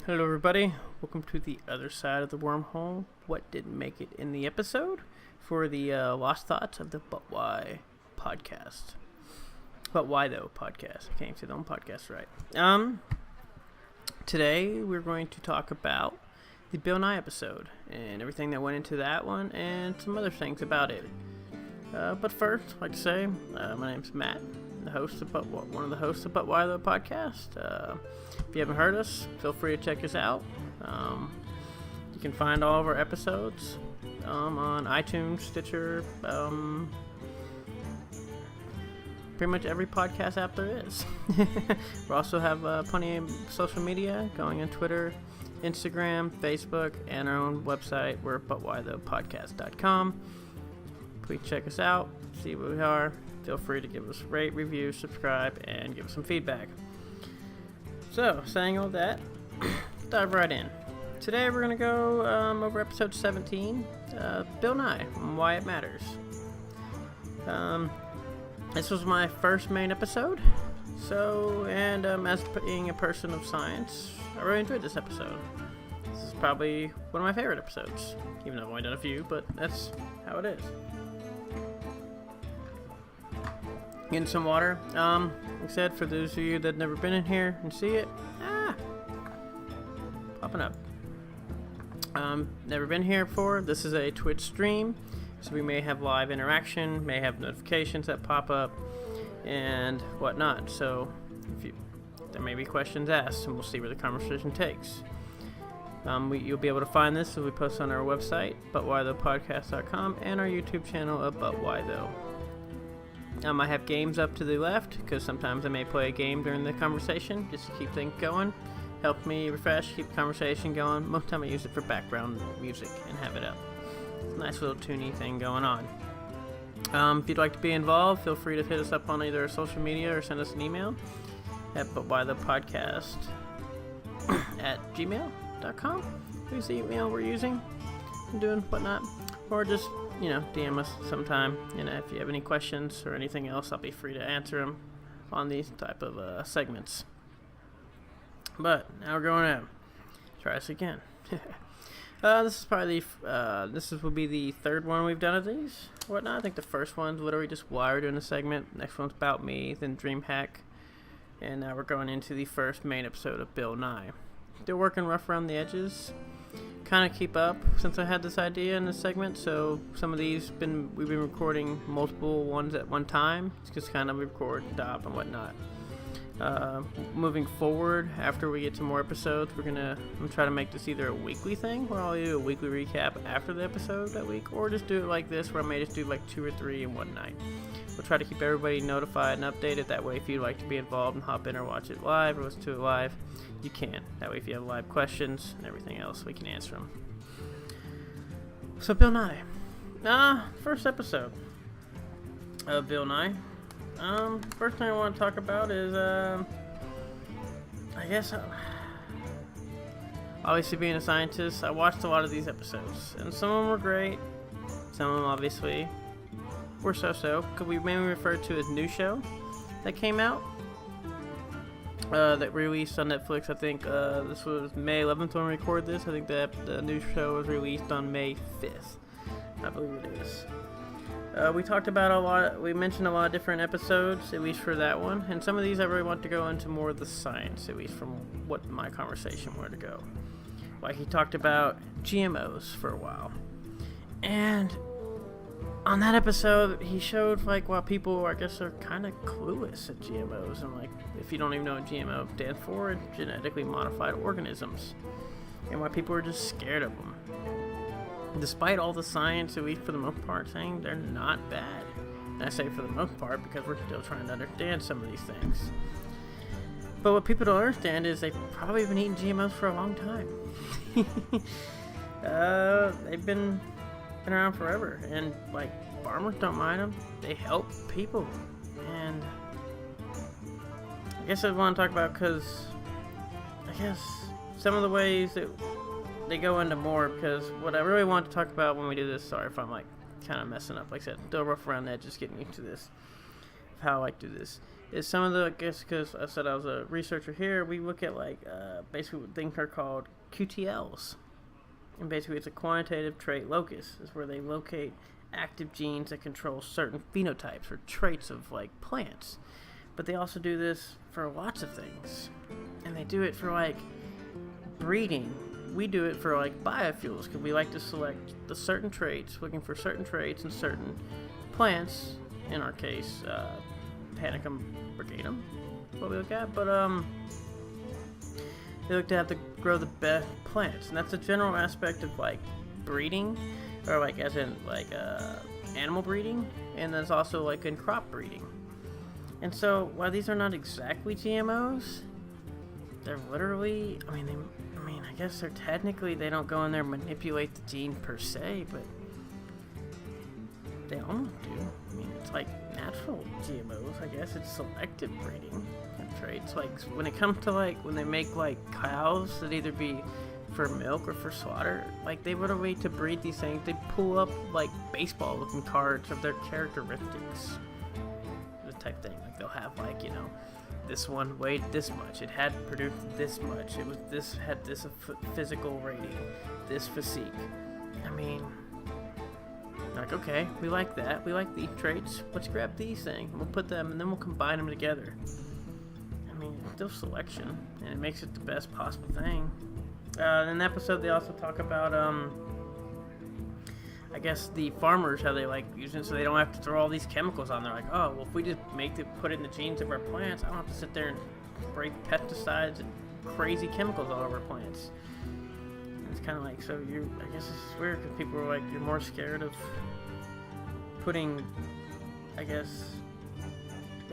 Hello, everybody. Welcome to the other side of the wormhole. What didn't make it in the episode for the Lost Thoughts of the But Why podcast. But Why Though podcast. I can't even say the own podcast right. Today we're going to talk about the Bill Nye episode and everything that went into that one and some other things about it. But first, I'd like to say, my name's Matt, the host of one of the hosts of But Why Though podcast. If you haven't heard us, feel free to check us out. You can find all of our episodes on iTunes, Stitcher, pretty much every podcast app there is. We also have plenty of social media going on Twitter, Instagram, Facebook, and our own website. We're butwhythopodcast.com. Please check us out, see what we are. Feel free to give us a rate, review, subscribe, and give us some feedback. So, saying all that, dive right in. Today we're going to go over episode 17, Bill Nye and Why It Matters. This was my first main episode, and as being a person of science, I really enjoyed this episode. This is probably one of my favorite episodes, even though I've only done a few, but that's how it is. Getting some water. Like I said, for those of you that have never been in here and see it, popping up. Never been here before. This is a Twitch stream, so we may have live interaction, may have notifications that pop up, and whatnot. So, there may be questions asked, and we'll see where the conversation takes. You'll be able to find this if we post on our website, butwhythopodcast.com, and our YouTube channel of But Why Though. I have games up to the left, because sometimes I may play a game during the conversation, just to keep things going. Help me refresh, keep the conversation going. Most of the time I use it for background music and have it up. It's a nice little tuney thing going on. If you'd like to be involved, feel free to hit us up on either our social media or send us an email at butwhythopodcast at gmail.com. Who's the email we're using and doing whatnot. Or just DM us sometime. If you have any questions or anything else, I'll be free to answer them on these type of segments. But now we're going to try this again. This is probably will be the third one we've done of these. Whatnot. I think the first one's literally just why we're doing a segment. Next one's about me, then DreamHack, and now we're going into the first main episode of Bill Nye. Still working rough around the edges. Kind of keep up since I had this idea in this segment, so some of these we've been recording multiple ones at one time. It's just kind of record, stop, and whatnot. Moving forward, after we get to more episodes, I'm gonna try to make this either a weekly thing where I'll do a weekly recap after the episode that week, or just do it like this where I may just do like 2 or 3 in one night. We'll try to keep everybody notified and updated. That way, if you'd like to be involved and hop in or watch it live or listen to it live, you can. That way, if you have live questions and everything else, we can answer them. So, Bill Nye. First episode of Bill Nye. First thing I want to talk about is, obviously being a scientist, I watched a lot of these episodes, and some of them were great, some of them obviously were so-so. Could we mainly refer to as new show that came out, that released on Netflix. I think, this was May 11th when we recorded this. I think that the new show was released on May 5th, I believe it is. We talked about we mentioned a lot of different episodes, at least for that one, and some of these I really want to go into more of the science, at least from what my conversation were to go. Like, he talked about GMOs for a while, and on that episode, he showed, why people, I guess, are kind of clueless at GMOs, and, if you don't even know what GMO stands for, it's genetically modified organisms, and why people are just scared of them. Despite all the science, at least for the most part, saying they're not bad. And I say for the most part because we're still trying to understand some of these things. But what people don't understand is they've probably been eating GMOs for a long time. They've been around forever. And, farmers don't mind them. They help people. And I guess I want to talk about because, some of the ways that they go into more, because what I really want to talk about when we do this, sorry if I'm kind of messing up, like I said, still rough around the edges getting into this, of how I like to do this, is some of the, I guess because I said I was a researcher here, we look at like basically what things are called QTLs. And basically it's a quantitative trait locus. Is where they locate active genes that control certain phenotypes or traits of like plants. But they also do this for lots of things. And they do it for like breeding. We do it for like biofuels because we like to select the certain traits, looking for certain traits in certain plants. In our case, Panicum brigatum, what we look at. But they look to have to grow the best plants, and that's a general aspect of like breeding, or like as in like animal breeding, and there's also like in crop breeding. And so while these are not exactly GMOs, they're literally, I guess they're technically, they don't go in there and manipulate the gene per se, but they almost do. I mean, it's like natural GMOs, I guess. It's selective breeding of traits. Like when it comes to like when they make like cows that either be for milk or for slaughter, like they literally, to breed these things, they pull up like baseball looking cards of their characteristics. The type thing. Like they'll have like, you know, this one weighed this much, it had produced this much, it was this, had this physical rating, this physique. I mean, like, okay, we like that, we like these traits, let's grab these things, we'll put them, and then we'll combine them together. I mean, it's still selection, and it makes it the best possible thing. In the episode, they also talk about, I guess the farmers, how they like using it so they don't have to throw all these chemicals on there. Like, oh, well, if we just put it in the genes of our plants, I don't have to sit there and spray pesticides and crazy chemicals all over plants. And it's kind of like, so I guess it's weird because people are like, you're more scared of putting, I guess,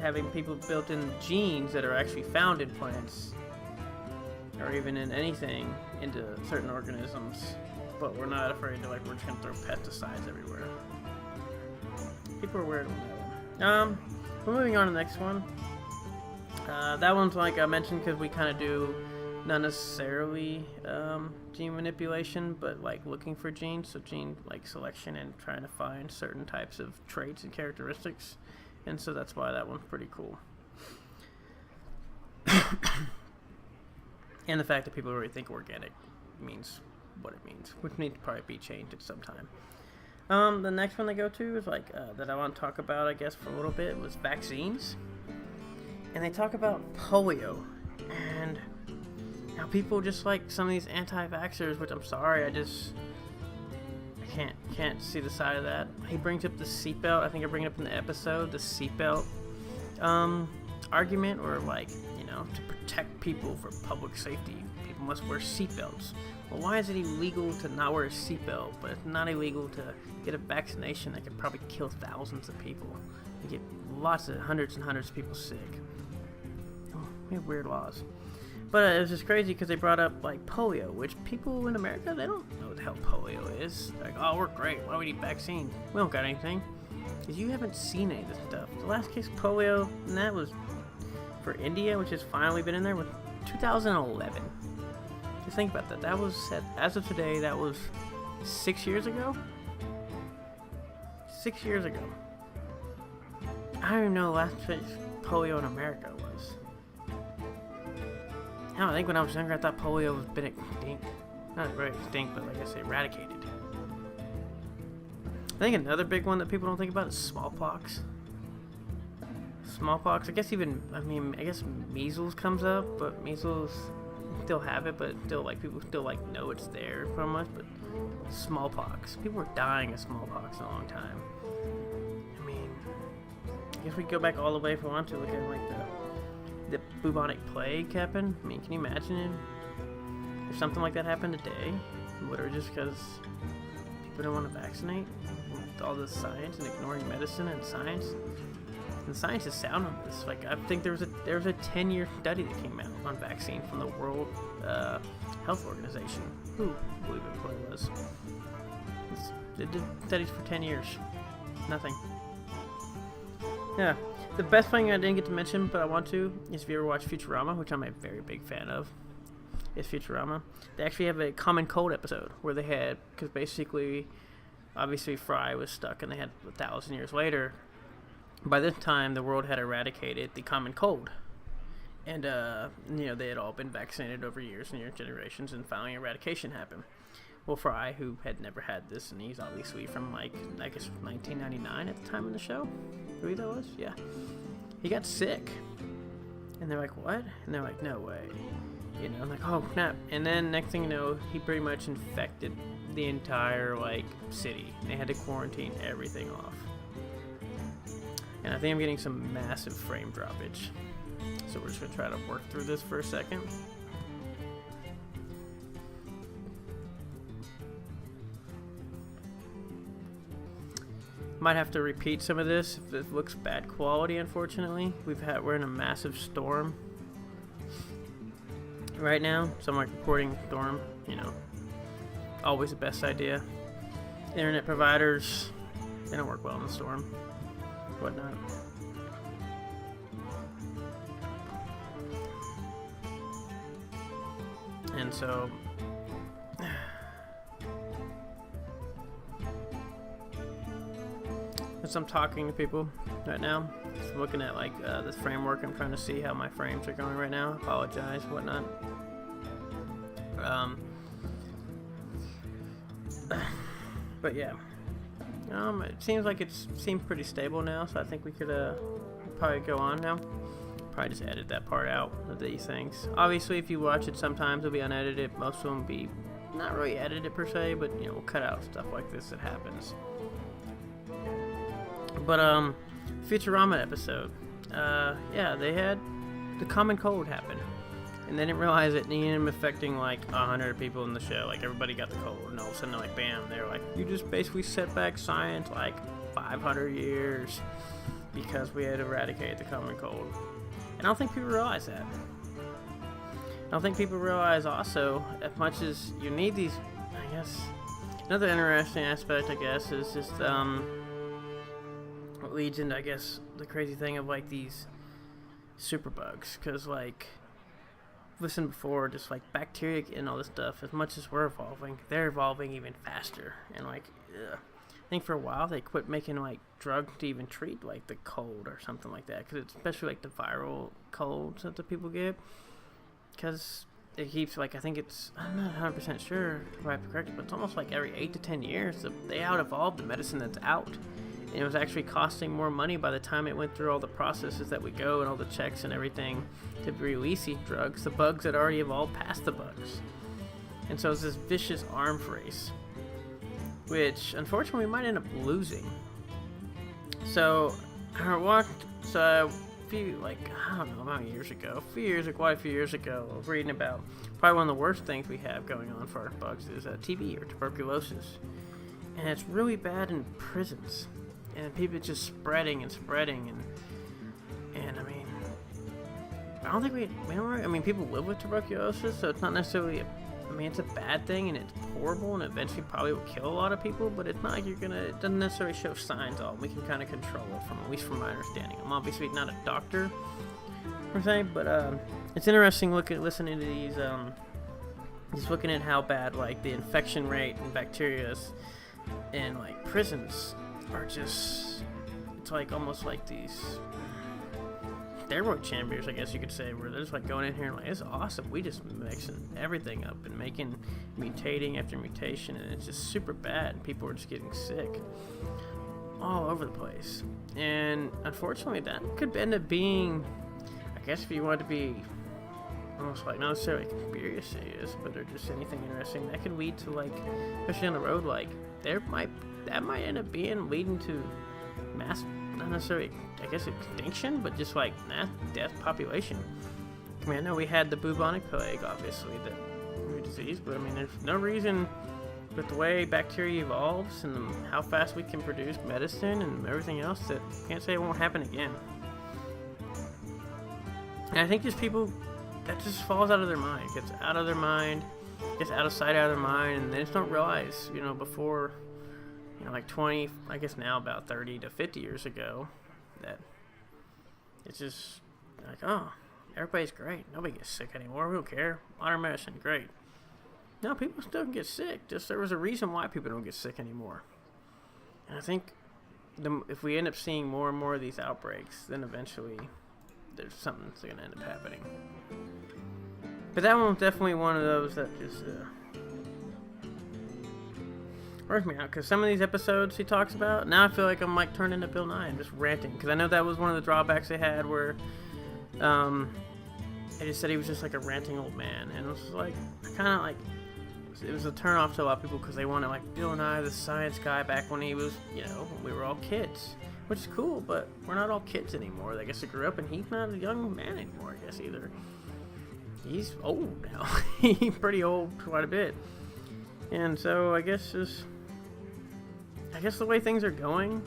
having people built in genes that are actually found in plants or even in anything into certain organisms. But we're not afraid to, like, we're just gonna throw pesticides everywhere. People are weird on that one. We're moving on to the next one. That one's like I mentioned because we kind of do not necessarily gene manipulation, but like looking for genes, so gene like selection and trying to find certain types of traits and characteristics, and so that's why that one's pretty cool. And the fact that people really think organic means what it means, which needs to probably be changed at some time. The next one they go to is like that I want to talk about, I guess, for a little bit, was vaccines. And they talk about polio and how people just like some of these anti-vaxxers, which I'm sorry, I can't see the side of that. He brings up the seatbelt. I think I bring it up in the episode, the seatbelt argument, or like, you know, to protect people for public safety, people must wear seatbelts. Well, why is it illegal to not wear a seatbelt, but it's not illegal to get a vaccination that could probably kill thousands of people and get hundreds and hundreds of people sick? Oh, we have weird laws. But it was just crazy because they brought up like polio, which people in America, they don't know what the hell polio is. Like, oh, we're great, why do we need vaccine? We don't got anything. Because you haven't seen any of this stuff. The last case of polio, and that was for India, which has finally been in there, with 2011. Just think about that. That was, as of today, that was 6 years ago? 6 years ago. I don't even know the last case of polio in America was. I think when I was younger, I thought polio was been extinct. Not very extinct, but like I say, eradicated. I think another big one that people don't think about is smallpox. Smallpox, I guess measles comes up, but measles still have it, but still like people still like know it's there from much. But smallpox, people were dying of smallpox in a long time. I mean, I guess we go back all the way if we want to look at like the bubonic plague happened. I mean, can you imagine if something like that happened today? Literally just because people don't want to vaccinate with all this science and ignoring medicine and science. And science is sound on this. Like, I think there was a 10-year study that came out on vaccine from the World Health Organization. Who I believe it was. They did studies for 10 years. Nothing. Yeah. The best thing I didn't get to mention, but I want to, is if you ever watch Futurama, which I'm a very big fan of, is Futurama. They actually have a Common Cold episode where they had, because basically, obviously Fry was stuck and they had 1,000 years later, By this time, the world had eradicated the common cold. And, they had all been vaccinated over years and generations, and finally eradication happened. Well, Fry, who had never had this, and he's obviously from, 1999 at the time of the show. Who that was? Yeah. He got sick. And they're like, what? And they're like, no way. I'm like, oh, snap. And then, next thing you know, he pretty much infected the entire, city. They had to quarantine everything off. And I think I'm getting some massive frame droppage. So we're just going to try to work through this for a second. Might have to repeat some of this if it looks bad quality, unfortunately. We're in a massive storm right now, so I'm reporting storm, always the best idea. Internet providers, they don't work well in the storm, whatnot. And so as I'm talking to people right now, just looking at this framework, I'm trying to see how my frames are going right now. Apologize, whatnot. But yeah, it seems like seems pretty stable now, so I think we could probably go on now. Probably just edit that part out of these things. Obviously, if you watch it, sometimes it'll be unedited. Most of them will be not really edited per se, but we'll cut out stuff like this that happens. But Futurama episode, they had the common cold happen, and they didn't realize it ended up affecting 100 people in the show. Everybody got the cold, and all of a sudden they're bam, they're you just basically set back science 500 years because we had eradicated the common cold. And I don't think people realize that. I don't think people realize also, as much as you need these, I guess, another interesting aspect, I guess, is just what leads into, I guess, the crazy thing of these superbugs, because listen before, just bacteria and all this stuff, as much as we're evolving, they're evolving even faster. And I think for a while they quit making drugs to even treat the cold or something like that, because it's especially the viral colds that the people get, because it keeps I think it's, I'm not 100% sure if I'm correct, but it's almost every 8 to 10 years they out evolved the medicine that's out. And it was actually costing more money by the time it went through all the processes that we go and all the checks and everything to release these drugs. The bugs had already evolved past the bugs. And so it's this vicious arms race, which unfortunately we might end up losing. So I watched, a few, I don't know how many years ago, quite a few years ago, I was reading about probably one of the worst things we have going on for our bugs is TB, or tuberculosis. And it's really bad in prisons. And people just spreading, and I mean, I don't think we don't. I mean, people live with tuberculosis, so it's not necessarily. It's a bad thing, and it's horrible, and eventually probably will kill a lot of people. But it's not like it doesn't necessarily show signs. We can kind of control it, at least from my understanding. I'm obviously not a doctor per se, but it's interesting listening to these. Just looking at how bad the infection rate and bacteria in prisons are just, it's almost these steroid chambers, I guess you could say, where they're just going in here and it's awesome, we just mixing everything up and mutating after mutation, and it's just super bad. People are just getting sick all over the place, and unfortunately that could end up being, I guess, if you want to be almost not necessarily conspiracy but or just anything interesting, that could lead to especially on the road, that might end up leading to mass, not necessarily, I guess, extinction, but just mass death population. I know we had the bubonic plague, obviously, the disease, but there's no reason with the way bacteria evolves and how fast we can produce medicine and everything else that can't say it won't happen again. And I think just people, that just falls out of their mind, gets out of sight, out of their mind, and they just don't realize, before, 20, I guess now about 30 to 50 years ago, that it's just oh, everybody's great, nobody gets sick anymore, we don't care, modern medicine, great. No, people still get sick, just there was a reason why people don't get sick anymore. And I think if we end up seeing more and more of these outbreaks, then eventually there's something that's going to end up happening. But that one's definitely one of those that just works me out, because some of these episodes he talks about, now I feel like I'm like turned into Bill Nye and just ranting, because I know that was one of the drawbacks they had, where they just said he was just like a ranting old man, and it was like, kind of like, it was a turn off to a lot of people, because they wanted like Bill Nye, the science guy, back when he was, when we were all kids, which is cool, but we're not all kids anymore. I guess he grew up, and he's not a young man anymore, I guess, either. He's old now. He's pretty old, quite a bit. And so I guess the way things are going,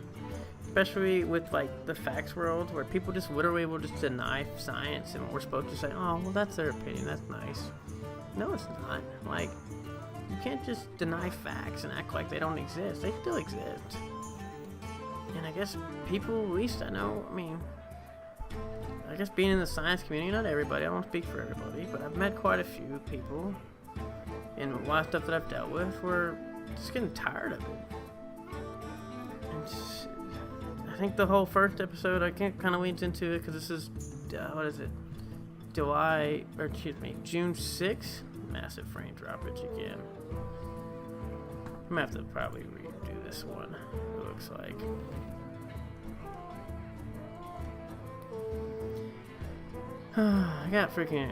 especially with like the facts world, where people just literally will just deny science, and we're supposed to say, oh, well, that's their opinion, that's nice. No, it's not. Like, you can't just deny facts and act like they don't exist. They still exist. And I guess people, at least I know, I guess being in the science community, not everybody, I won't speak for everybody, but I've met quite a few people, and a lot of stuff that I've dealt with, were just getting tired of it. And I think the whole first episode, I kind of leans into it, because this is, June 6th? Massive frame droppage again. I'm gonna have to probably redo this one, it looks like. I got freaking...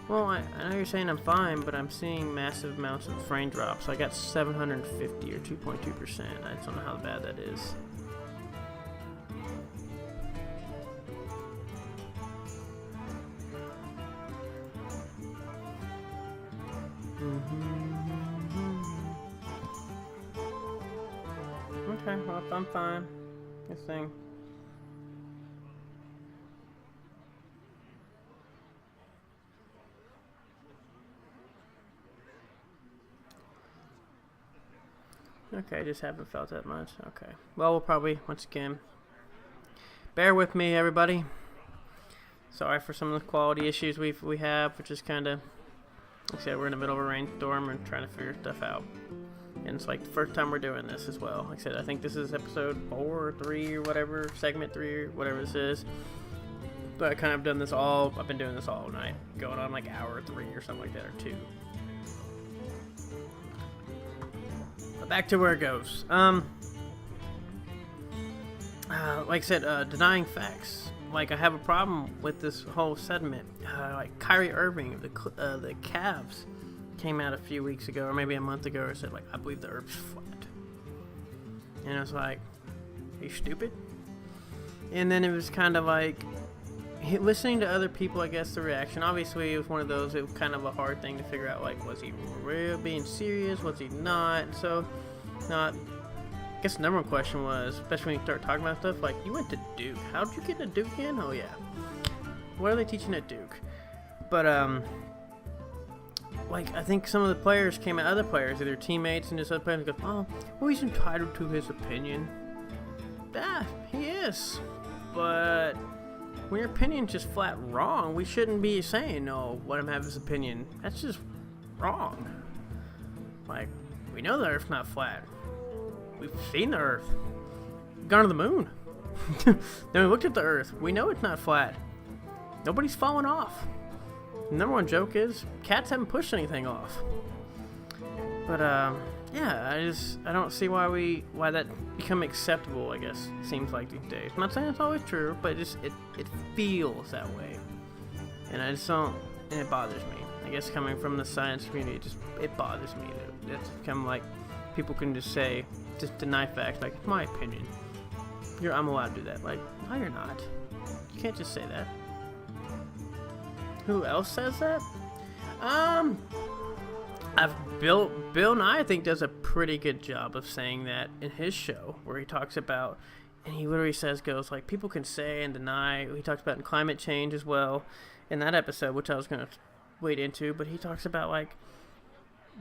Well, I know you're saying I'm fine, but I'm seeing massive amounts of frame drops. I got 750 or 2.2%. I just don't know how bad that is. Okay, well, I'm fine. This thing. Okay, just haven't felt that much. Okay. Well, we'll probably, once again, bear with me, everybody. Sorry for some of the quality issues we have, which is kind of, like I said, we're in the middle of a rainstorm and trying to figure stuff out. And it's like the first time we're doing this as well. Like I said, I think this is episode 4 or 3 or whatever, segment 3 or whatever this is. But I've been doing this all night, going on like hour 3 or something like that, or 2. But back to where it goes. Like I said, denying facts. Like, I have a problem with this whole sentiment. Like Kyrie Irving of the Cavs came out a few weeks ago, or maybe a month ago, and said, like, I believe the Earth's flat. And I was like, are you stupid? And then it was kind of like, listening to other people, I guess, the reaction. Obviously, it was one of those, it was kind of a hard thing to figure out, like, was he real, being serious, was he not? So, I guess the number one question was, especially when you start talking about stuff, like, you went to Duke. How did you get into Duke again? Oh, yeah. What are they teaching at Duke? But, like, I think some of the players came out, other players, either teammates and just other players, go, oh, well, he's entitled to his opinion. Yeah, he is. But when your opinion's just flat wrong, we shouldn't be saying, no, let him have his opinion. That's just wrong. Like, we know the Earth's not flat. We've seen the Earth. We've gone to the moon. Then we looked at the Earth. We know it's not flat. Nobody's fallen off. The number one joke is cats haven't pushed anything off. But yeah, I don't see why that become acceptable, I guess, seems like these days. I'm not saying it's always true, but it feels that way. And I just don't, and it bothers me. I guess coming from the science community, it bothers me. It's become like people can just deny facts, like, it's my opinion. I'm allowed to do that. Like, no, you're not. You can't just say that. Who else says that? Bill Nye, I think, does a pretty good job of saying that in his show, where he talks about, and he literally goes like, people can say and deny. He talks about in climate change as well in that episode, which I was going to wade into, but he talks about, like,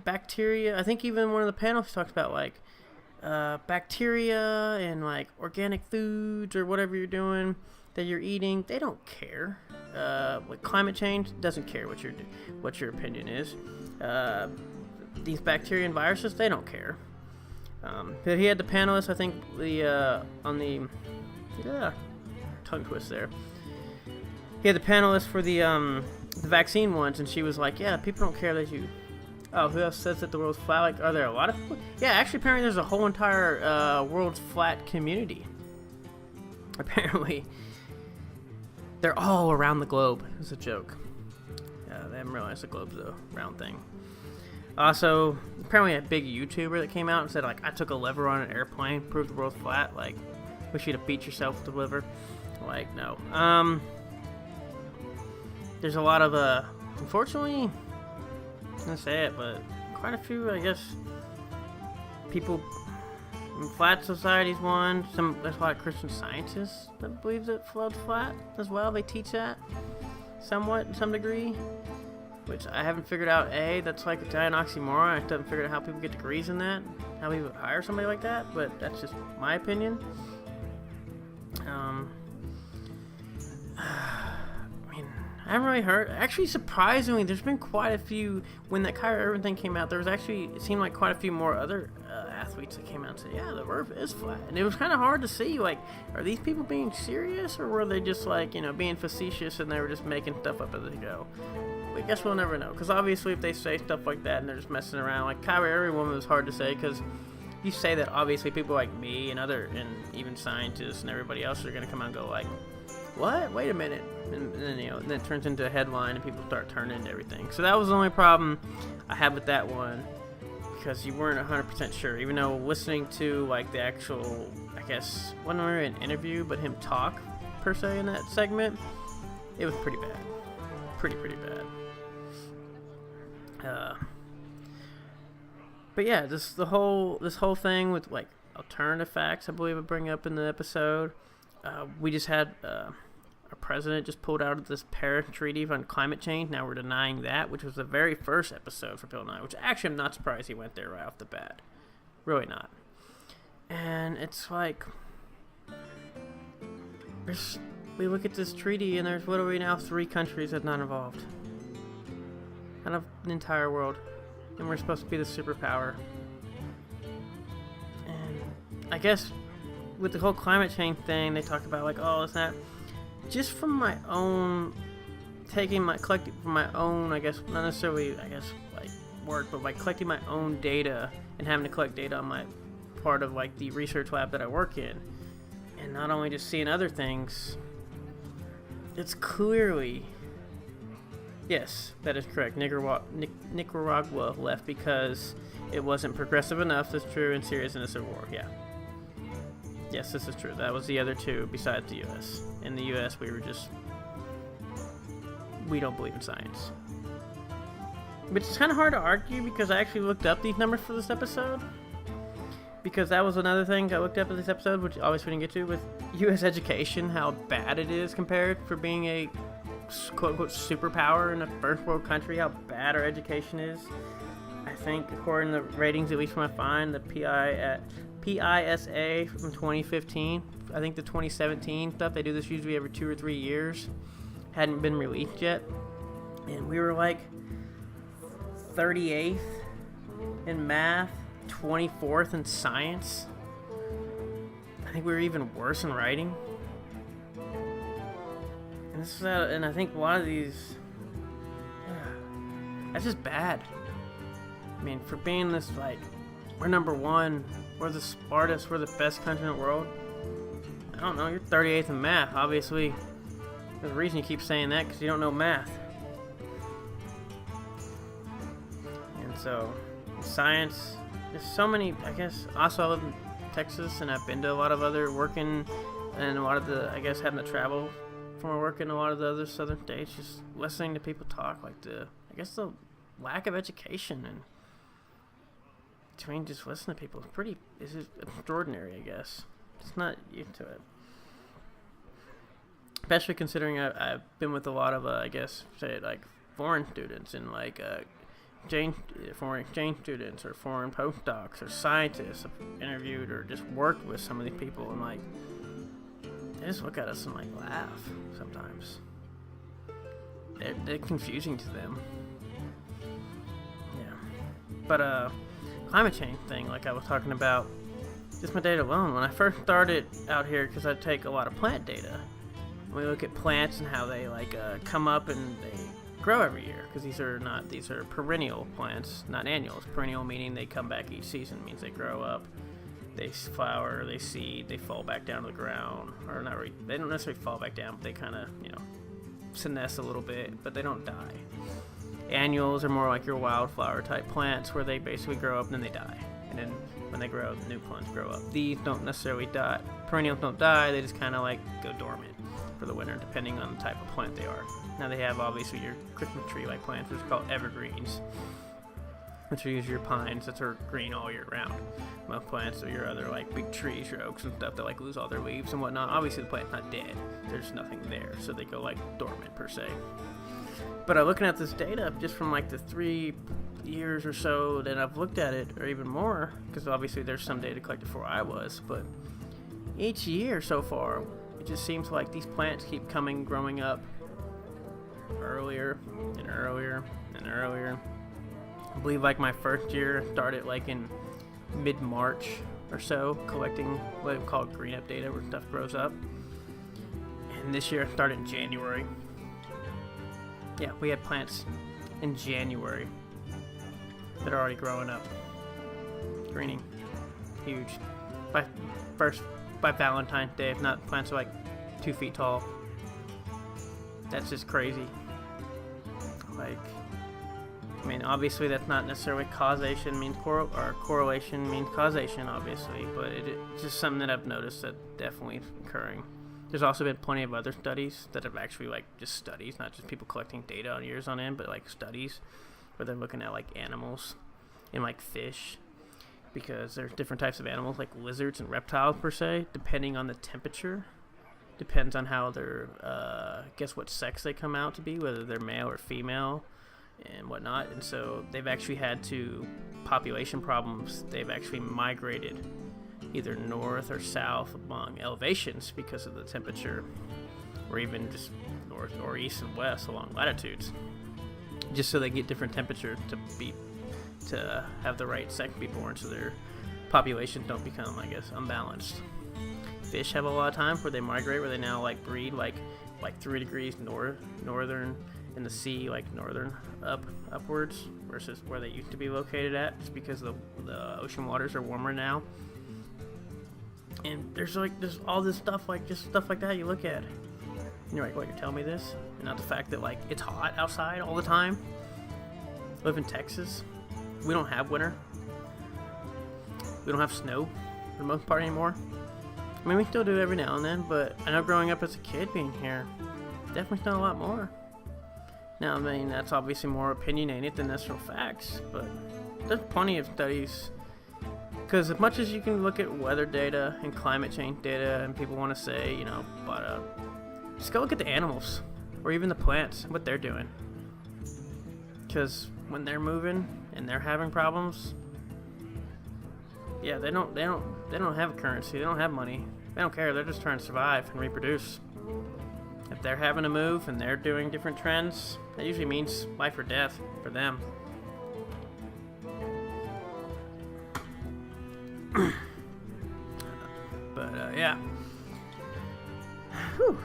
bacteria. I think even one of the panels talks about, like, bacteria and like organic foods or whatever you're doing that you're eating, they don't care. With climate change, doesn't care what your opinion is. These bacteria and viruses, they don't care. But he had the panelists, I think, tongue twist there. He had the panelists for the vaccine ones, and she was like, yeah, people don't care that you... Oh, who else says that the world's flat? Like, are there a lot of people? Yeah, actually, apparently there's a whole entire world's flat community. Apparently. They're all around the globe. It's a joke. They haven't realized the globe's a round thing. Also, apparently a big YouTuber that came out and said, like, I took a liver on an airplane, proved the world's flat. Like, wish you'd have beat yourself with the liver. Like, no. There's a lot of, unfortunately, I'm gonna say it, but quite a few, I guess, people in flat society's one. There's a lot of Christian scientists that believe that the world's flat as well. They teach that somewhat, to some degree, which I haven't figured out. That's like a giant oxymoron. I haven't figured out how people get degrees in that, how people would hire somebody like that, but that's just my opinion. I haven't really heard. Actually, surprisingly, there's been quite a few. When that Kyrie Irving thing came out, there was actually, it seemed like quite a few more other athletes that came out and said, yeah, the Earth is flat. And it was kind of hard to see, like, are these people being serious, or were they just, like, being facetious and they were just making stuff up as they go? I guess we'll never know, because obviously if they say stuff like that and they're just messing around, like Kyrie Irving one was hard to say, because you say that, obviously people like me and even scientists and everybody else are going to come out and go like, what? Wait a minute. And then, then it turns into a headline and people start turning into everything. So that was the only problem I had with that one, because you weren't 100% sure. Even though listening to, like, the actual, I guess, wasn't really an interview, but him talk, per se, in that segment, it was pretty bad. Pretty bad. But yeah, this whole thing with, like, alternative facts, I believe I bring up in the episode. We just had our president just pulled out of this Paris Treaty on climate change. Now we're denying that, which was the very first episode for Bill Nye, which actually I'm not surprised he went there right off the bat. Really not. And it's like, we look at this treaty and there's, what are we now, 3 countries that are not involved out of the entire world, and we're supposed to be the superpower. And I guess with the whole climate change thing, they talk about, like, oh, it's not just from my own, collecting from my own, I guess, not necessarily, I guess, like, work, but by collecting my own data and having to collect data on my part of, like, the research lab that I work in, and not only just seeing other things, it's clearly, yes, that is correct, Nicaragua left because it wasn't progressive enough. That's true, and Syria's in a civil war, yeah. Yes, this is true. That was the other two besides the U.S. In the U.S., we don't believe in science. Which is kind of hard to argue, because I actually looked up these numbers for this episode. Because that was another thing I looked up in this episode, which obviously we didn't get to, with U.S. education, how bad it is compared for being a quote-unquote superpower in a first world country, how bad our education is. I think, according to the ratings, at least when I find the PISA from 2015, I think the 2017 stuff, they do this usually every 2 or 3 years, hadn't been released yet, and we were like 38th in math, 24th in science. I think we were even worse in writing. And I think a lot of these, that's just bad. I mean, for being this, like, we're number one, we're the smartest, we're the best country in the world. I don't know, you're 38th in math. Obviously, there's a reason you keep saying that, because you don't know math. And so, science, there's so many, I guess. Also, I live in Texas, and I've been to a lot of other working, and a lot of the, I guess, having to travel from work in a lot of the other southern states, just listening to people talk, like the lack of education, and just listening to people is extraordinary, I guess. It's not used to it. Especially considering I've been with a lot of, I guess, say, like, foreign students, and, like, foreign exchange students or foreign postdocs or scientists I've interviewed or just worked with some of these people, and like they just look at us and like laugh sometimes. They're confusing to them. Yeah. But climate change thing, like I was talking about, just my data alone. When I first started out here, because I take a lot of plant data, we look at plants and how they like come up and they grow every year, because these are perennial plants, not annuals. Perennial meaning they come back each season, means they grow up, they flower, they seed, they fall back down to the ground, or not really, they don't necessarily fall back down, but they kind of, senesce a little bit, but they don't die. Annuals are more like your wildflower type plants, where they basically grow up and then they die, and then when they grow, new plants grow up. These don't necessarily die. Perennials don't die, they just kind of like go dormant for the winter, depending on the type of plant they are. Now they have obviously your Christmas tree like plants, which are called evergreens, which are usually your pines that are green all year round. Most plants are your other like big trees, your oaks and stuff that like lose all their leaves and whatnot. Obviously the plant's not dead, there's nothing there, so they go like dormant per se. But looking at this data just from like the 3 years or so that I've looked at it, or even more, because obviously there's some data collected before I was, but each year so far, it just seems like these plants keep growing up earlier and earlier and earlier. I believe like my first year started like in mid-March or so, collecting what we call green up data, where stuff grows up. And this year started in January. Yeah, we had plants in January that are already growing up, greening, huge. By Valentine's Day, if not, plants are like 2 feet tall. That's just crazy. Like, I mean, obviously that's not necessarily causation means correlation means causation, obviously, but it's just something that I've noticed that definitely is occurring. There's also been plenty of other studies that have actually like just studies, not just people collecting data on years on end, but like studies where they're looking at like animals and like fish, because there's different types of animals like lizards and reptiles per se, depending on the temperature. Depends on how they're, guess what sex they come out to be, whether they're male or female and whatnot. And so they've actually had population problems. They've actually migrated either north or south along elevations because of the temperature, or even just north or east and west along latitudes, just so they get different temperature to have the right sex be born, so their populations don't become, I guess, unbalanced. Fish have a lot of time where they migrate, where they now like breed like 3 degrees northern in the sea, like northern upwards, versus where they used to be located at, just because the ocean waters are warmer now. And there's all this stuff like that you look at, and you're like, what, you're telling me this, and not the fact that like it's hot outside all the time. I live in Texas. We don't have winter. We don't have snow for the most part anymore. I mean, we still do it every now and then, but I know growing up as a kid being here, definitely done a lot more. Now, I mean, that's obviously more opinionated than necessary facts, but there's plenty of studies. Because as much as you can look at weather data and climate change data, and people want to say, but just go look at the animals, or even the plants, what they're doing. Because when they're moving and they're having problems, yeah, they don't have a currency, they don't have money, they don't care, they're just trying to survive and reproduce. If they're having to move and they're doing different trends, that usually means life or death for them. But yeah. Whew.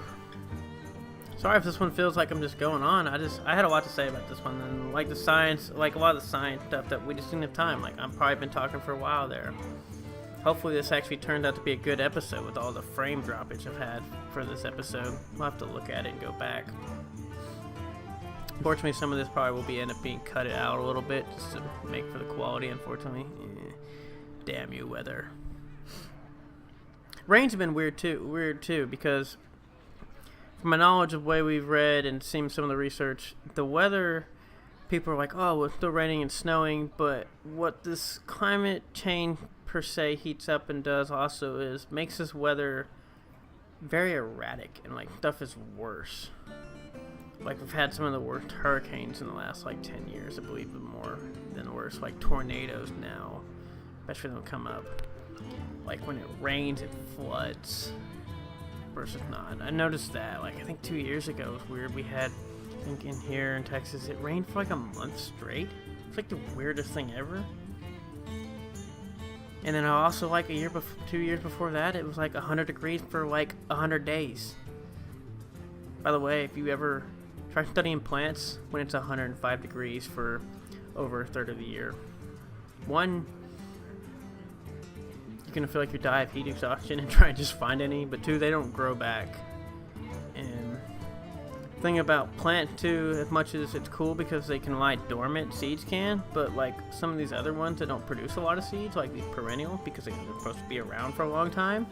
Sorry if this one feels like I'm just going on. I had a lot to say about this one, and like the science, like a lot of the science stuff that we just didn't have time. Like I've probably been talking for a while there. Hopefully this actually turned out to be a good episode with all the frame droppage I've had for this episode. We'll have to look at it and go back. Unfortunately, some of this probably will end up being cut out a little bit just to make for the quality, unfortunately. Damn you, weather. Rain's been weird too, because from my knowledge of the way we've read and seen some of the research, the weather, people are like, oh, it's still raining and snowing, but what this climate change per se heats up and does also is makes this weather very erratic, and like stuff is worse. like we've had some of the worst hurricanes in the last like 10 years, I believe, more than worse. Like tornadoes now, especially when they come up. Like when it rains, it floods versus not. I noticed that. Like I think 2 years ago, it was weird. We had, I think in here in Texas, it rained for like a month straight. It's like the weirdest thing ever. And then also like 2 years before that, it was like 100 degrees for like 100 days. By the way, if you ever try studying plants when it's 105 degrees for over a third of the year, one, you're gonna feel like you die of heat exhaustion and try and just find any, but two, they don't grow back. And the thing about plant too, as much as it's cool because they can lie dormant, seeds can, but like some of these other ones that don't produce a lot of seeds, like these perennial, because they're supposed to be around for a long time,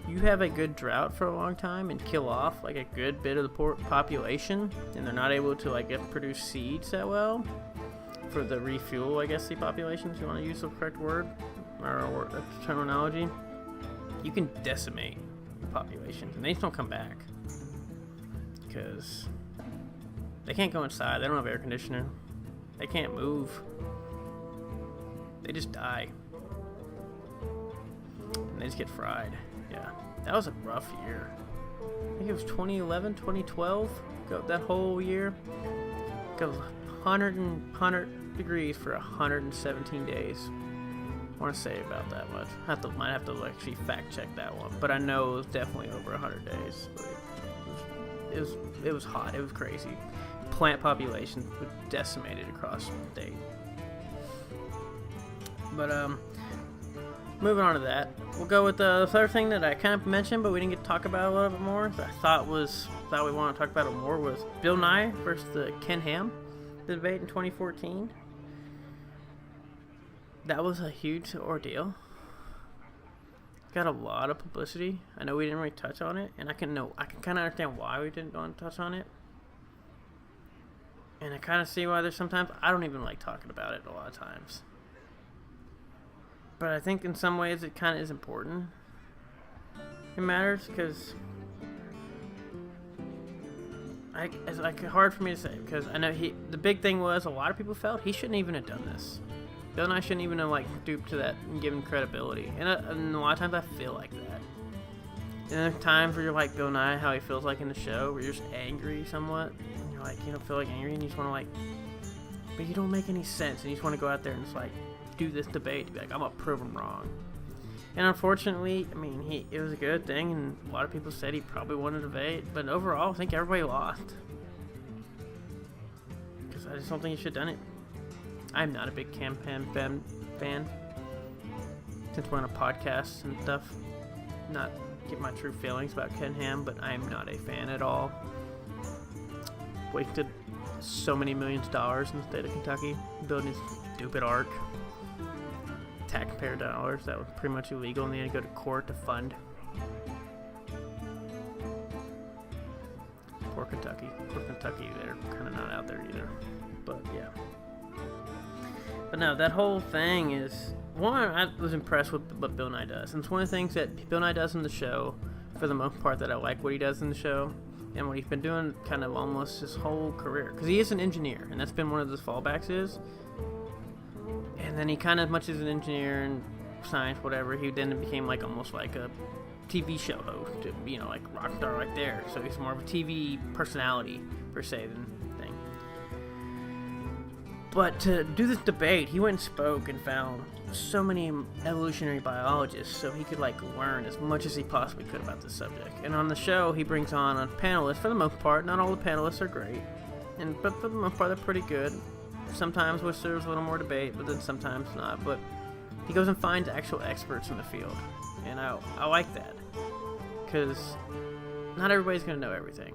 you have a good drought for a long time and kill off like a good bit of the population, and they're not able to like produce seeds that well for the refuel, I guess, the population, if you want to use the correct word or terminology. You can decimate the populations and they just don't come back because they can't go inside. They don't have air conditioner. They can't move. They just die and they just get fried. Yeah, that was a rough year. I think it was 2011, 2012. That whole year goes 100 degrees for 117 days. I want to say about that much. Might have to actually fact check that one, but I know it was definitely over 100 days. It was hot. It was crazy. Plant populations were decimated across the state. But moving on to that, we'll go with the third thing that I kind of mentioned, but we didn't get to talk about a little bit more. That I thought we want to talk about it more was Bill Nye versus the Ken Ham debate in 2014. That was a huge ordeal. Got a lot of publicity. I know we didn't really touch on it, and I can kind of understand why we didn't want to touch on it. And I kind of see why there's sometimes I don't even like talking about it a lot of times. But I think in some ways it kind of is important. It matters because it's like hard for me to say because I know the big thing was a lot of people felt he shouldn't even have done this. Bill and I shouldn't even have like stooped to that and given credibility. And a lot of times I feel like that. And there are times where you're like Bill Nye, how he feels like in the show, where you're just angry somewhat. And you're like, you don't feel like angry and you just want to like, but you don't make any sense. And you just want to go out there and just like do this debate to be like, I'm going to prove him wrong. And unfortunately, I mean, it was a good thing. And a lot of people said he probably won a debate. But overall, I think everybody lost. Because I just don't think he should have done it. I'm not a big campaign fan. Since we're on a podcast and stuff, not give my true feelings about Ken Ham, but I'm not a fan at all. Wasted so many millions of dollars in the state of Kentucky building this stupid arc. Taxpayer dollars that was pretty much illegal, and they had to go to court to fund. Poor Kentucky. They're kind of not out there either. But yeah. But no, that whole thing is, one, I was impressed with what Bill Nye does. And it's one of the things that Bill Nye does in the show, for the most part, that I like what he does in the show. And what he's been doing kind of almost his whole career. Because he is an engineer, and that's been one of his fallbacks is. And then he kind of, much as an engineer and science, whatever, he then became like almost like a TV show host, you know, like rock star right there. So he's more of a TV personality, per se, than thing. But to do this debate, he went and spoke and found so many evolutionary biologists so he could like learn as much as he possibly could about this subject. And on the show, he brings on a panelist, for the most part. Not all the panelists are great, but for the most part, they're pretty good. Sometimes wish there was a little more debate, but then sometimes not. But he goes and finds actual experts in the field, and I like that, because not everybody's going to know everything.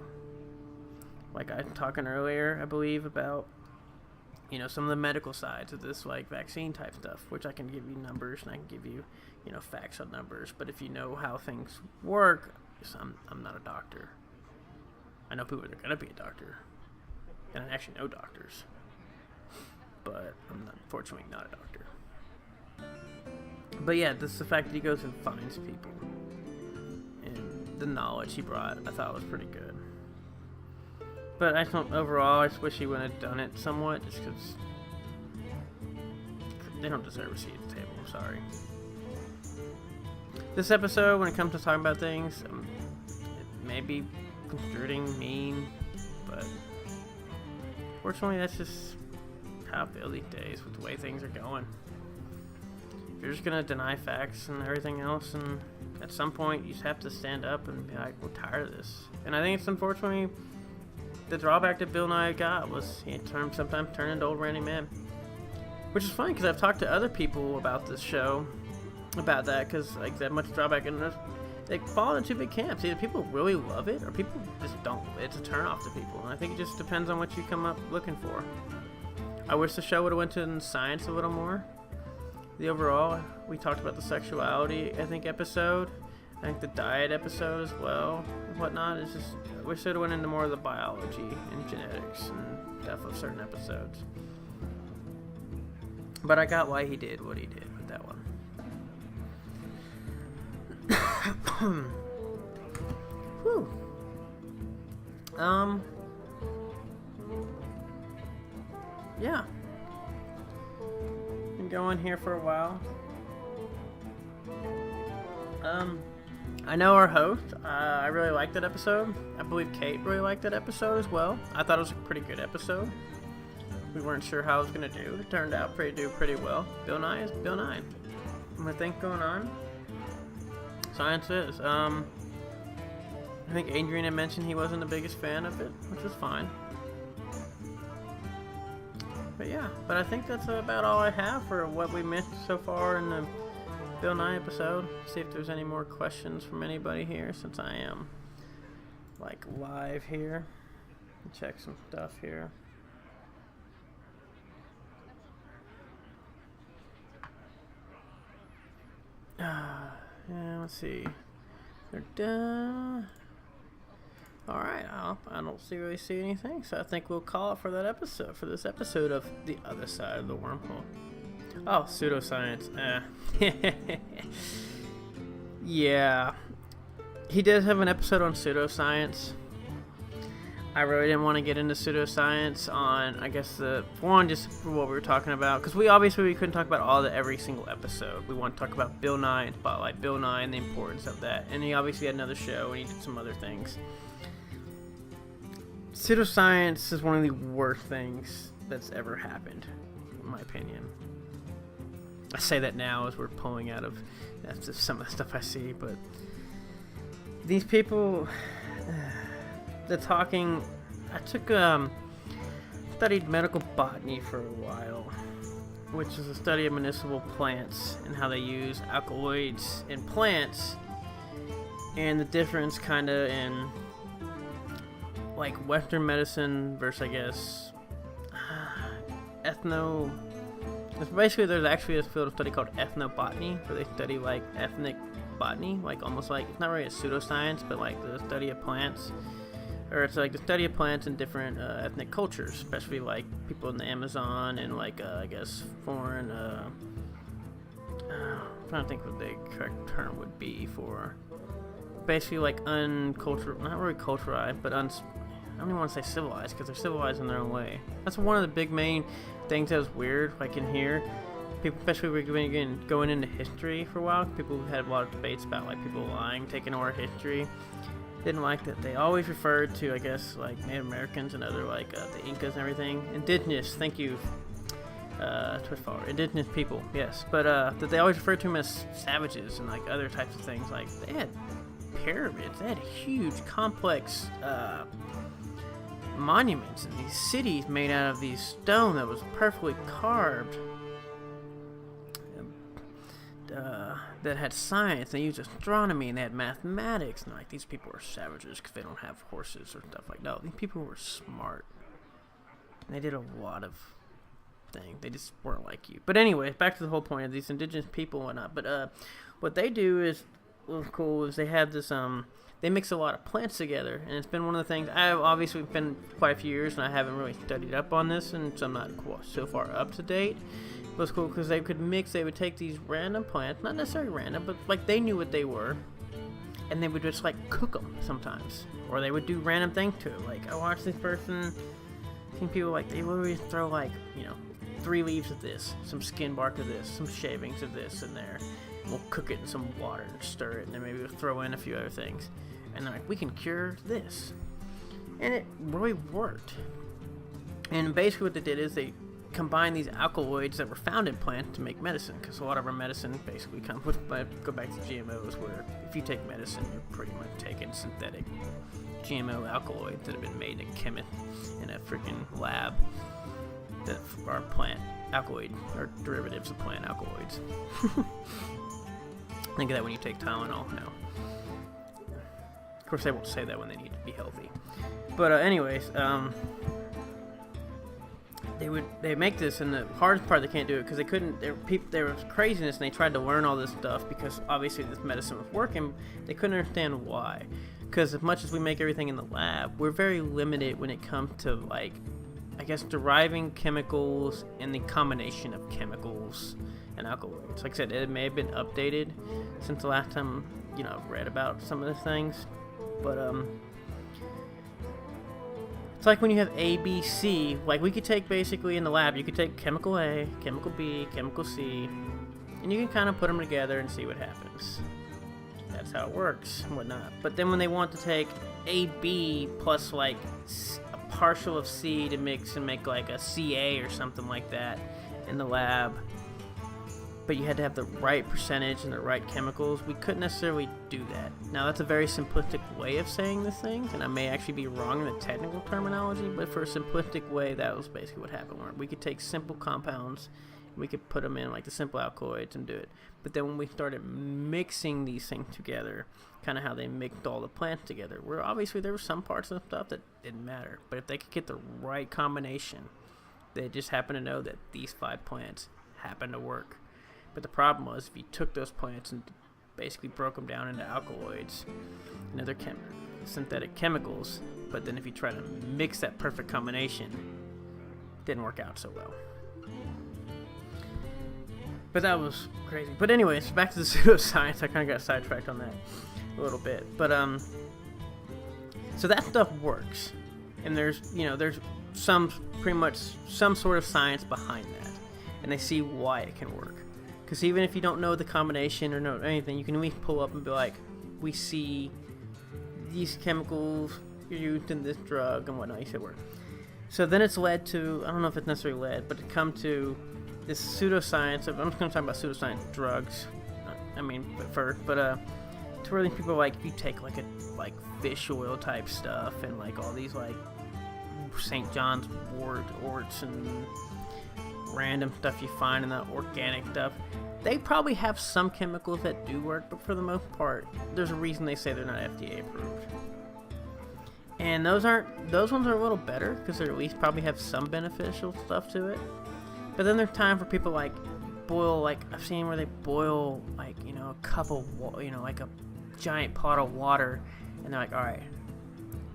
Like I was talking earlier, I believe, about, you know, some of the medical sides of this, like vaccine type stuff, which I can give you numbers and I can give you, you know, facts on numbers. But if you know how things work, I'm not a doctor. I know people that are going to be a doctor, and I actually know doctors. But I'm unfortunately not a doctor. But yeah, this is the fact that he goes and finds people. And the knowledge he brought, I thought was pretty good. But I don't, overall, I just wish he would have done it somewhat, just because they don't deserve a seat at the table. I'm sorry. This episode, when it comes to talking about things, it may be construing mean, but fortunately, that's just how I feel these days with the way things are going. If you're just gonna deny facts and everything else, and at some point, you just have to stand up and be like, we're tired of this. And I think it's unfortunately the drawback that Bill Nye got was he sometimes turned into old Randy Man. Which is funny because I've talked to other people about this show, about that, because like that much drawback, and they fall into two big camps. Either people really love it, or people just don't. It's a turn off to people, and I think it just depends on what you come up looking for. I wish the show would have went into science a little more. The overall, we talked about the sexuality, I think, episode. I think the diet episode as well, and whatnot. It's just, I wish it would have went into more of the biology and genetics and stuff of certain episodes. But I got why he did what he did with that one. Whew. Yeah. Been going here for a while. I know our host. I really liked that episode. I believe Kate really liked that episode as well. I thought it was a pretty good episode. We weren't sure how it was going to do. It turned out pretty well. Bill Nye is Bill Nye. What I think going on? Science is. I think Adrian had mentioned he wasn't the biggest fan of it, which is fine. But yeah, but I think that's about all I have for what we missed so far in the Bill Nye episode. See if there's any more questions from anybody here, since I am like live here. Check some stuff here. Yeah, let's see. They're done. Alright, I don't really see anything, so I think we'll call it for that episode, for this episode of The Other Side of the Wormhole. Oh, pseudoscience. Yeah. He did have an episode on pseudoscience. I really didn't want to get into pseudoscience on, I guess, just for what we were talking about. Because we couldn't talk about every single episode. We want to talk about Bill Nye and spotlight Bill Nye and the importance of that. And he obviously had another show and he did some other things. Pseudoscience is one of the worst things that's ever happened, in my opinion. I say that now as we're pulling out of that's just some of the stuff I see, but these people, they're talking. I studied medical botany for a while, which is a study of medicinal plants and how they use alkaloids in plants, and the difference kind of in like Western medicine versus, I guess, basically, there's actually a field of study called ethnobotany, where they study like ethnic botany, like almost like, it's not really a pseudoscience, but like the study of plants, or it's like the study of plants in different ethnic cultures, especially like people in the Amazon and like I guess foreign. I'm trying to think what the correct term would be for basically like uncultural, not really culturalized, but I don't even want to say civilized, because they're civilized in their own way. That's one of the big main things that was weird, like in here. People, especially when going into history for a while, people had a lot of debates about like people lying, taking over history. Didn't like that. They always referred to, I guess, like Native Americans and other like the Incas and everything. Indigenous, thank you, Twitchfollower. Indigenous people, yes. But that they always referred to them as savages and like other types of things. Like they had pyramids, they had huge, complex monuments in these cities made out of these stone that was perfectly carved, that had science. They used astronomy and they had mathematics, and like these people are savages because they don't have horses or stuff like that. No, these people were smart and they did a lot of things. They just weren't like you. But anyway, back to the whole point of these indigenous people and whatnot. But what they do is what's cool is they have this they mix a lot of plants together, and it's been one of the things. I've obviously been quite a few years, and I haven't really studied up on this, and so I'm not so far up to date. But it's cool because they would take these random plants, not necessarily random, but like they knew what they were, and they would just like cook them sometimes, or they would do random things to it. Like I watched this person, seen people like they literally throw like 3 leaves of this, some skin bark of this, some shavings of this in there. We'll cook it in some water and stir it, and then maybe we'll throw in a few other things, and they're like, we can cure this, and it really worked. And basically what they did is they combine these alkaloids that were found in plants to make medicine, because a lot of our medicine basically comes with, go back to GMOs, where if you take medicine, you're pretty much taking synthetic GMO alkaloids that have been made in a freaking lab that are plant alkaloid, or derivatives of plant alkaloids. Think of that when you take Tylenol now. Of course, they won't say that when they need to be healthy. But anyways, they make this, and the hardest part, they can't do it because they couldn't. There was craziness, and they tried to learn all this stuff because obviously this medicine was working. They couldn't understand why, because as much as we make everything in the lab, we're very limited when it comes to, like, I guess, deriving chemicals and the combination of chemicals and alkaloids. Like I said, it may have been updated since the last time I've read about some of these things, but it's like when you have A, B, C. Like, we could take, basically in the lab, you could take chemical A, chemical B, chemical C, and you can kind of put them together and see what happens. That's how it works and whatnot. But then when they want to take A, B plus like a partial of C to mix and make like a CA or something like that in the lab, but you had to have the right percentage and the right chemicals, we couldn't necessarily do that. Now, that's a very simplistic way of saying this thing, and I may actually be wrong in the technical terminology, but for a simplistic way, that was basically what happened, where we could take simple compounds, we could put them in like the simple alkaloids and do it. But then when we started mixing these things together, kind of how they mixed all the plants together, where obviously there were some parts of the stuff that didn't matter, but if they could get the right combination, they just happened to know that these 5 plants happened to work. But the problem was, if you took those plants and basically broke them down into alkaloids and other synthetic chemicals, but then if you try to mix that perfect combination, it didn't work out so well. But that was crazy. But anyways, back to the pseudoscience. I kind of got sidetracked on that a little bit. But so that stuff works, and there's pretty much some sort of science behind that, and they see why it can work. Because even if you don't know the combination or know anything, you can at least pull up and be like, we see these chemicals used in this drug and whatnot. You said work. So then it's led to, I don't know if it's necessarily led, but it come to this pseudoscience of, I'm just going to talk about pseudoscience drugs. To where these people, like, if you take like fish oil type stuff and like all these like St. John's worts and random stuff you find in the organic stuff, they probably have some chemicals that do work, but for the most part, there's a reason they say they're not FDA approved. And those ones are a little better because they at least probably have some beneficial stuff to it. But then there's time for people like boil, like I've seen where they boil like a cup of like a giant pot of water, and they're like, all right,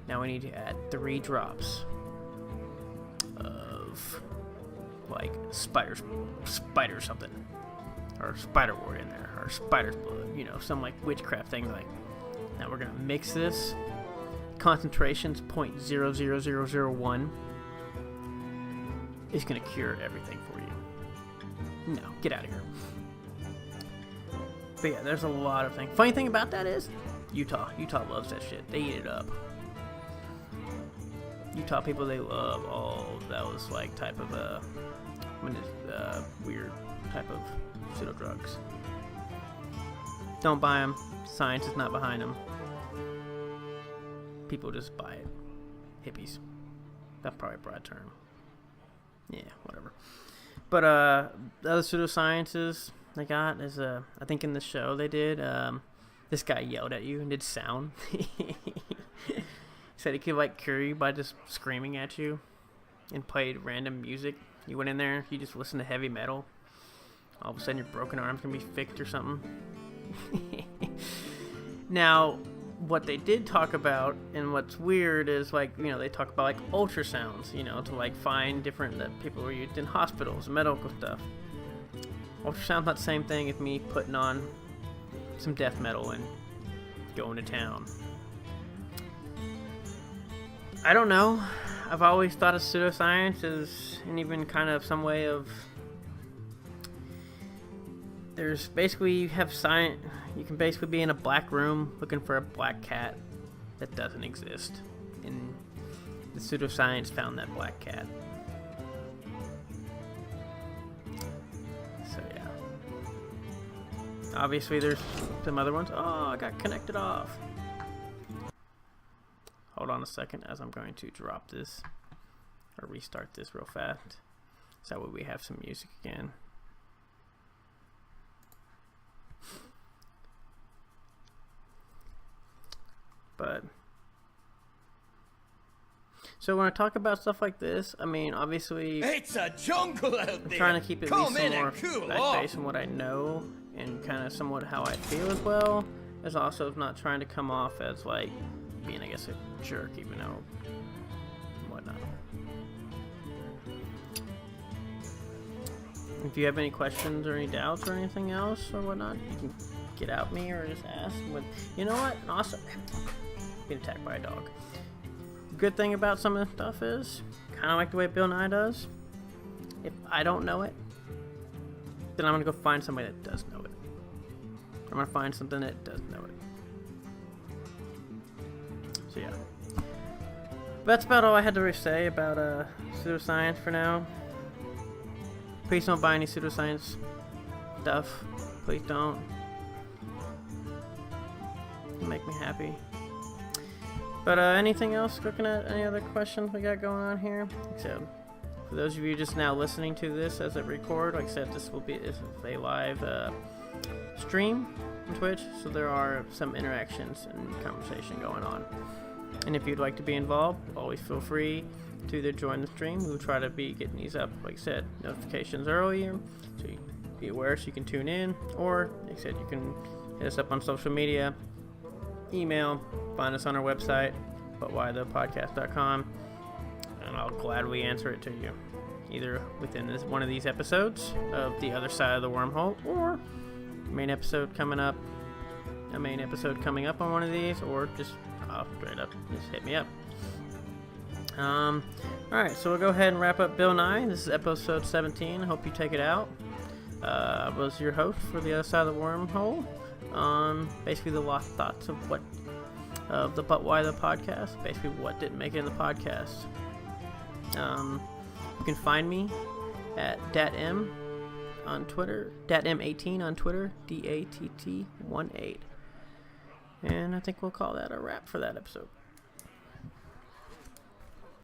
now we need to add 3 drops of like spider something, or spider wort in there, or spider's blood, some like witchcraft thing. Like, now we're gonna mix this. Concentrations 0.00001 is gonna cure everything for you. No, get out of here. But yeah, there's a lot of things. Funny thing about that is Utah loves that shit. They eat it up. Utah people, they love all those like type of weird type of pseudo drugs. Don't buy them. Science is not behind them. People just buy it. Hippies. That's probably a broad term. Yeah, whatever. But the other pseudosciences they got is I think in the show they did this guy yelled at you and did sound. He said he could like cure you by just screaming at you and played random music. You went in there, you just listened to heavy metal. All of a sudden your broken arm's gonna be fixed or something. Now, what they did talk about, and what's weird is like, they talk about like ultrasounds, to like find different that people were used in hospitals, medical stuff. Ultrasound's not the same thing as me putting on some death metal and going to town. I don't know. I've always thought of pseudoscience as an even kind of some way of... There's basically, you have science... You can basically be in a black room looking for a black cat that doesn't exist. And the pseudoscience found that black cat. So yeah. Obviously there's some other ones. Oh, I got connected off. Hold on a second as I'm going to drop this or restart this real fast. So that way we have some music again. But so when I talk about stuff like this, I mean, obviously it's a jungle out there. I'm trying to keep it at least more based on what I know and kind of somewhat how I feel as well. As also not trying to come off as like being, I guess, a jerk, even though whatnot. If you have any questions or any doubts or anything else or whatnot, you can get out me or just ask. But you know what? Awesome. Get attacked by a dog. Good thing about some of this stuff is kind of like the way Bill Nye does. If I don't know it, then I'm gonna go find somebody that does know it. I'm gonna find something that does know it. So yeah, but that's about all I had to say about pseudoscience for now. Please don't buy any pseudoscience stuff. Please don't. It'll make me happy. But anything else? Looking at any other questions we got going on here? Except for those of you just now listening to this as it record, like I said, this will be a live stream on Twitch, so there are some interactions and conversation going on. And if you'd like to be involved, always feel free to either join the stream. We'll try to be getting these up, like I said, notifications earlier, so you be aware so you can tune in. Or, like I said, you can hit us up on social media, email, find us on our website, butwhythepodcast.com, and I'll gladly answer it to you, either within one of these episodes of The Other Side of the Wormhole, or a main episode coming up on one of these, or just straight up just hit me up. Alright, so we'll go ahead and wrap up Bill Nye. This is episode 17. I hope you take it out. I was your host for The Other Side of the Wormhole. Basically the lost thoughts of the But Why the podcast. Basically what didn't make it in the podcast. You can find me at DatM on Twitter, DatM18 on Twitter, DATT18. And I think we'll call that a wrap for that episode.